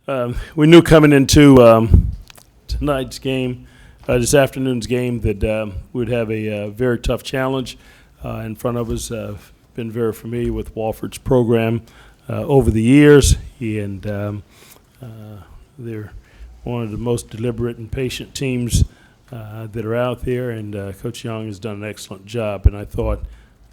We knew coming into tonight's game, this afternoon's game, that we'd have a very tough challenge in front of us. Been very familiar with Wofford's program over the years, and they're one of the most deliberate and patient teams that are out there, and Coach Young has done an excellent job. And I thought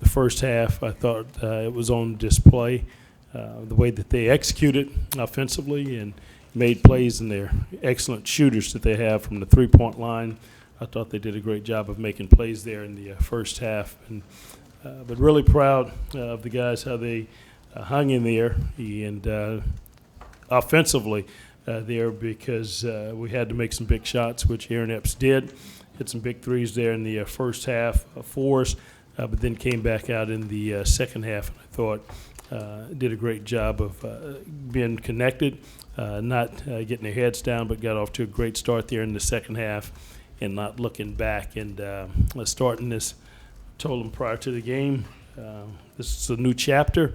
the first half, it was on display, the way that they executed offensively and made plays, and they're excellent shooters that they have from the three-point line. I thought they did a great job of making plays there in the first half. But really proud of the guys, how they hung in there and offensively there, because we had to make some big shots, which Aaron Epps did. Hit some big threes there in the first half for us, but then came back out in the second half, and I thought did a great job of being connected, not getting their heads down, but got off to a great start there in the second half and not looking back. And starting this, told them prior to the game, this is a new chapter,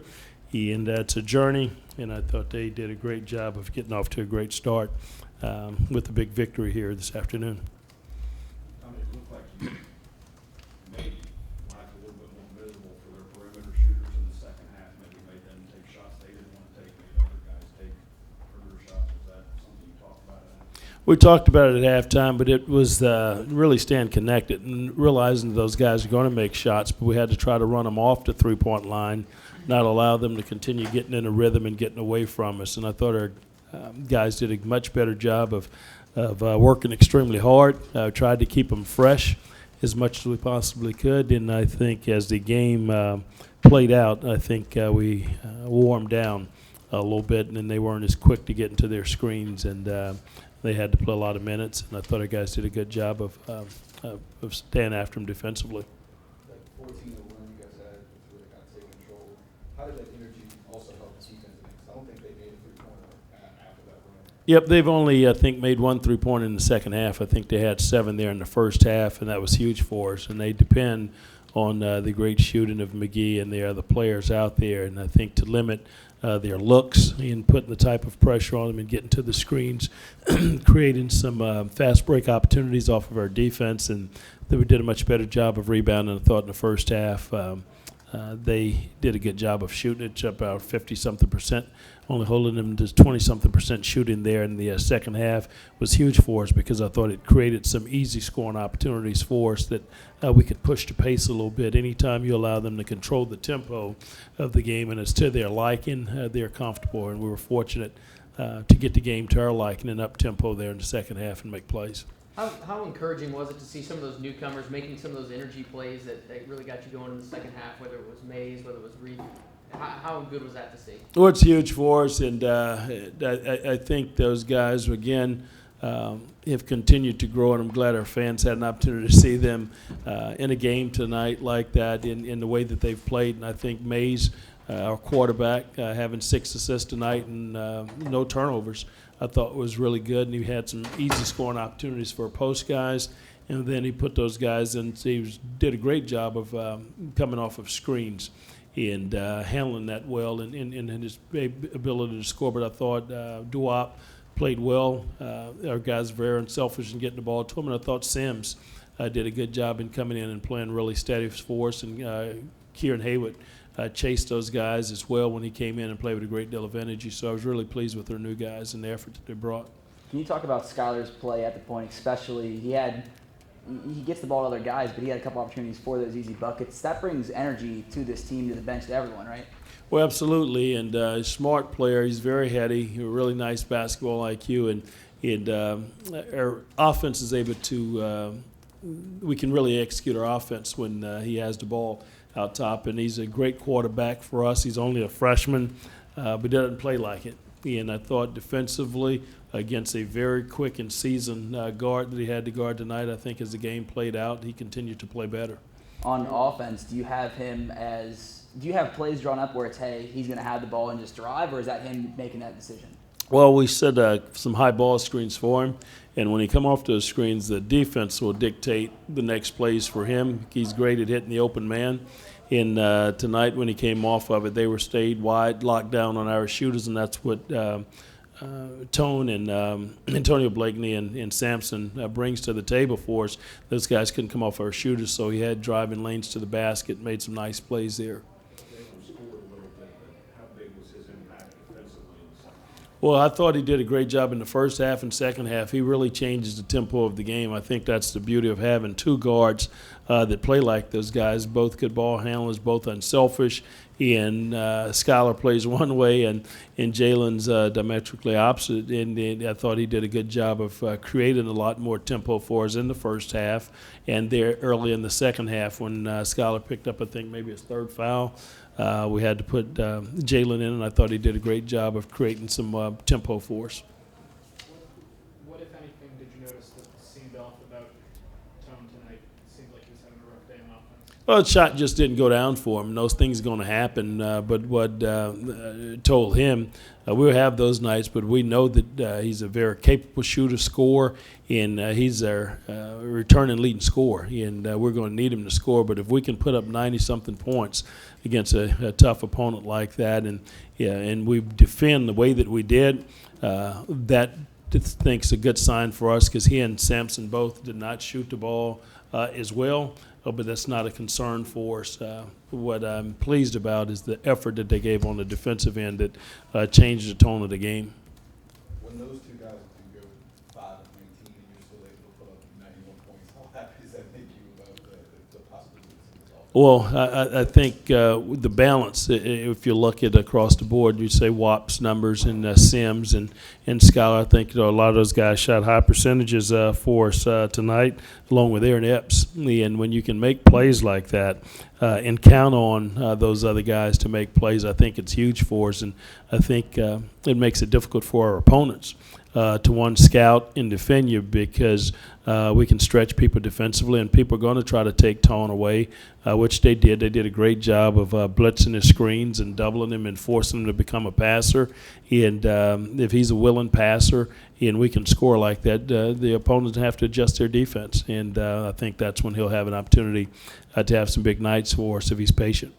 and it's a journey, and I thought they did a great job of getting off to a great start with a big victory here this afternoon. It looked like you made life a little bit more miserable for their perimeter shooters in the second half. Maybe made them take shots they didn't want to take, made other guys take perimeter shots. Was that something you talked about? We talked about it at halftime, but it was really staying connected and realizing those guys are going to make shots, but we had to try to run them off the three-point line, not allow them to continue getting in a rhythm and getting away from us. And I thought our guys did a much better job of working extremely hard, tried to keep them fresh as much as we possibly could. And I think as the game played out, I think we wore them down a little bit, and then they weren't as quick to get into their screens, and they had to play a lot of minutes. And I thought our guys did a good job of staying after them defensively. That 14-1 you guys had really got to take control. How did that energy also help the defense? Because I don't think they made a three-pointer after that run. Yep, they've only, I think, made one three-pointer in the second half. I think they had 7 there in the first half, and that was huge for us. And they depend on the great shooting of McGee and the other players out there. And I think to limit their looks and putting the type of pressure on them and getting to the screens, creating some fast break opportunities off of our defense, and then we did a much better job of rebounding, I thought, in the first half. They did a good job of shooting it, about 50-something%, only holding them to 20-something% shooting there in the second half was huge for us, because I thought it created some easy scoring opportunities for us that we could push the pace a little bit. Anytime you allow them to control the tempo of the game and it's to their liking, they're comfortable, and we were fortunate to get the game to our liking and up tempo there in the second half and make plays. How encouraging was it to see some of those newcomers making some of those energy plays that really got you going in the second half, whether it was Mays, whether it was Reed? How good was that to see? Well, it's huge for us, and I think those guys, again, have continued to grow, and I'm glad our fans had an opportunity to see them in a game tonight like that in the way that they've played. And I think Mays, our quarterback, having 6 assists tonight and no turnovers, I thought was really good, and he had some easy scoring opportunities for post guys, and then he put those guys in. He did a great job of coming off of screens and handling that well, and his ability to score. But I thought Duop played well. Our guys are very unselfish in getting the ball to him, and I thought Sims did a good job in coming in and playing really steady for us, and Kieran Haywood chased those guys as well when he came in and played with a great deal of energy. So I was really pleased with their new guys and the effort that they brought. Can you talk about Skyler's play at the point, especially he gets the ball to other guys, but he had a couple opportunities for those easy buckets. That brings energy to this team, to the bench, to everyone, right? Well, absolutely, and a smart player. He's very heady, a really nice basketball IQ, and our offense is able to we can really execute our offense when he has the ball out top, and he's a great quarterback for us. He's only a freshman, but doesn't play like it. And I thought defensively, against a very quick and seasoned guard that he had to guard tonight, I think as the game played out, he continued to play better. On offense, do you have plays drawn up where it's, hey, he's going to have the ball and just drive, or is that him making that decision? Well, we set some high ball screens for him, and when he come off those screens, the defense will dictate the next plays for him. He's great at hitting the open man. And tonight when he came off of it, they were stayed wide, locked down on our shooters, and that's what Tone and Antonio Blakeney and Sampson brings to the table for us. Those guys couldn't come off our shooters, so he had driving lanes to the basket, made some nice plays there. Jalen scored a little bit, but how big was his impact defensively in the second half? Well, I thought he did a great job in the first half and second half. He really changes the tempo of the game. I think that's the beauty of having two guards that play like those guys, both good ball handlers, both unselfish. And Skylar plays one way, and Jalen's diametrically opposite. And I thought he did a good job of creating a lot more tempo for us in the first half, and there early in the second half when Skylar picked up, I think, maybe his third foul. We had to put Jalen in, and I thought he did a great job of creating some tempo for us. What, if anything, did you notice that seemed off about Tone tonight? It seemed like he was having a rough day on offense. Well, the shot just didn't go down for him. Those things are going to happen. But what told him, we'll have those nights, but we know that he's a very capable shooter, scorer, and he's our returning leading scorer. And we're going to need him to score. But if we can put up 90-something points against a tough opponent like that, and we defend the way that we did, that I think's a good sign for us because he and Sampson both did not shoot the ball as well. But that's not a concern for us. What I'm pleased about is the effort that they gave on the defensive end that changed the tone of the game. When those two guys do go 5 of 19 and you're still able to put up 91 points, how happy does that make you about the possibilities in this offense? Well, I think the balance, if you look at across the board, you say WAP's numbers and Sims and Skylar, I think a lot of those guys shot high percentages for us tonight, along with Aaron Epps. And when you can make plays like that and count on those other guys to make plays, I think it's huge for us. And I think it makes it difficult for our opponents to one scout and defend you because we can stretch people defensively, and people are going to try to take Tone away, which they did. They did a great job of blitzing his screens and doubling him and forcing him to become a passer. And if he's a willing passer and we can score like that, the opponents have to adjust their defense. And I think that's when he'll have an opportunity to have some big nights for us if he's patient.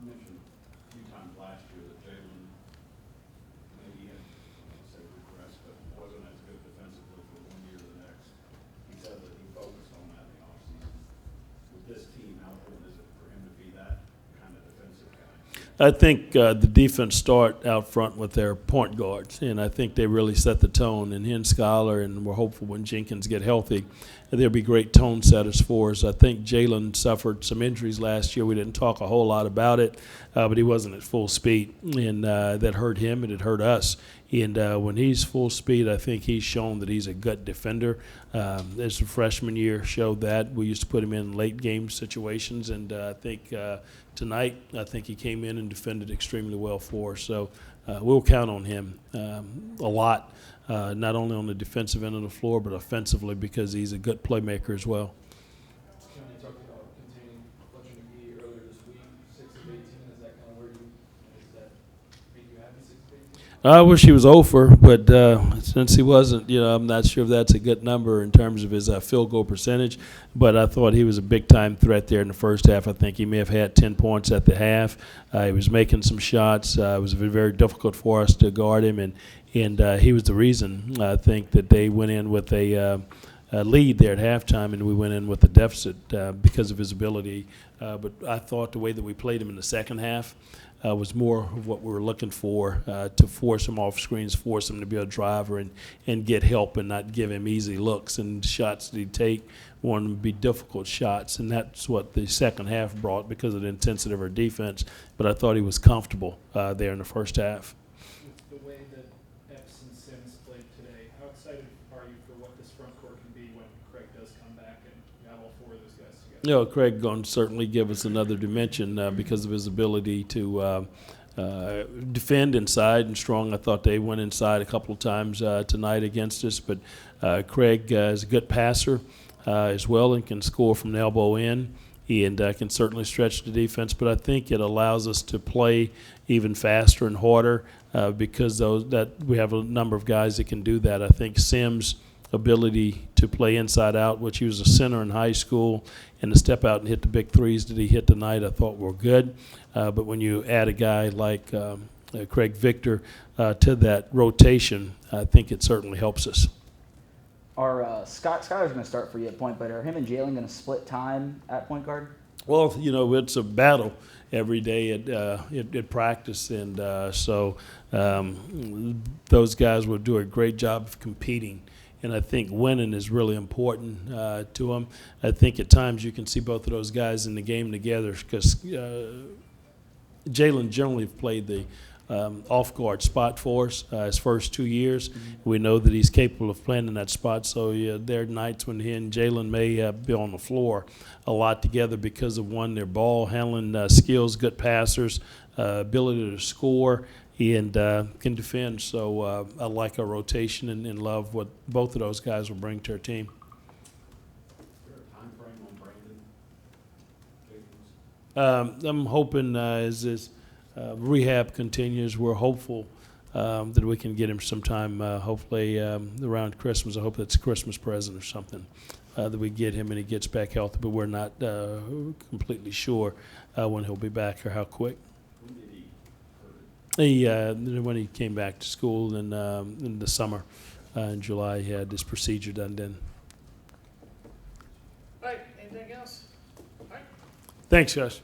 You mentioned a few times last year that Jalen maybe had, I don't say regressed, but wasn't as good defensively from one year to the next. He said that he focused on that in the offseason. With this team, how important is it for him to be that kind of defensive guy? I think the defense start out front with their point guards, and I think they really set the tone. And he and Skylar, and we're hopeful when Jenkins get healthy, they'll be great tone setters for us. I think Jalen suffered some injuries last year. We didn't talk a whole lot about it, but he wasn't at full speed, and that hurt him and it hurt us. And when he's full speed, I think he's shown that he's a good defender. His freshman year showed that. We used to put him in late game situations, and I think tonight, I think he came in and defended extremely well for us. So we'll count on him a lot, not only on the defensive end of the floor, but offensively because he's a good playmaker as well. John, you talked about containing Fletcher McGee earlier this week, 6 of 18. Is that kind of where does that make you happy, 6 of 18? I wish he was over, but since he wasn't, I'm not sure if that's a good number in terms of his field goal percentage. But I thought he was a big-time threat there in the first half. I think he may have had 10 points at the half. He was making some shots. It was very difficult for us to guard him, and he was the reason, I think, that they went in with a lead there at halftime, and we went in with a deficit because of his ability. But I thought the way that we played him in the second half was more of what we were looking for, to force him off screens, force him to be a driver and get help and not give him easy looks. And shots that he'd take wanted them to be difficult shots, and that's what the second half brought because of the intensity of our defense. But I thought he was comfortable there in the first half. With the way that Epps and Sims played today, how excited are you for what this front court can be when Craig does come back and you have all 4 of those guys together? Craig going to certainly give us another dimension because of his ability to defend inside and strong. I thought they went inside a couple of times tonight against us, but Craig is a good passer as well and can score from the elbow in and can certainly stretch the defense. But I think it allows us to play even faster and harder because we have a number of guys that can do that. I think Sims' ability to play inside out, which he was a center in high school, and to step out and hit the big threes that he hit tonight, I thought were good. But when you add a guy like Craig Victor to that rotation, I think it certainly helps us. Are Skyler's going to start for you at point, but are him and Jalen going to split time at point guard? Well, you know, it's a battle every day at practice, and so those guys will do a great job of competing. And I think winning is really important to them. I think at times you can see both of those guys in the game together because Jalen generally played the off-guard spot for us his first 2 years. We know that he's capable of playing in that spot, so there are nights when he and Jalen may be on the floor a lot together because of, one, their ball handling skills, good passers, ability to score, and can defend. So I like our rotation and love what both of those guys will bring to our team. Is there a time frame on Brandon Jacobs? I'm hoping as this rehab continues, we're hopeful that we can get him sometime, hopefully around Christmas. I hope that's a Christmas present or something, that we get him and he gets back healthy, but we're not completely sure when he'll be back or how quick. When did he hurt it? When he came back to school in the summer, in July, he had this procedure done then. All right, anything else? All right. Thanks, guys.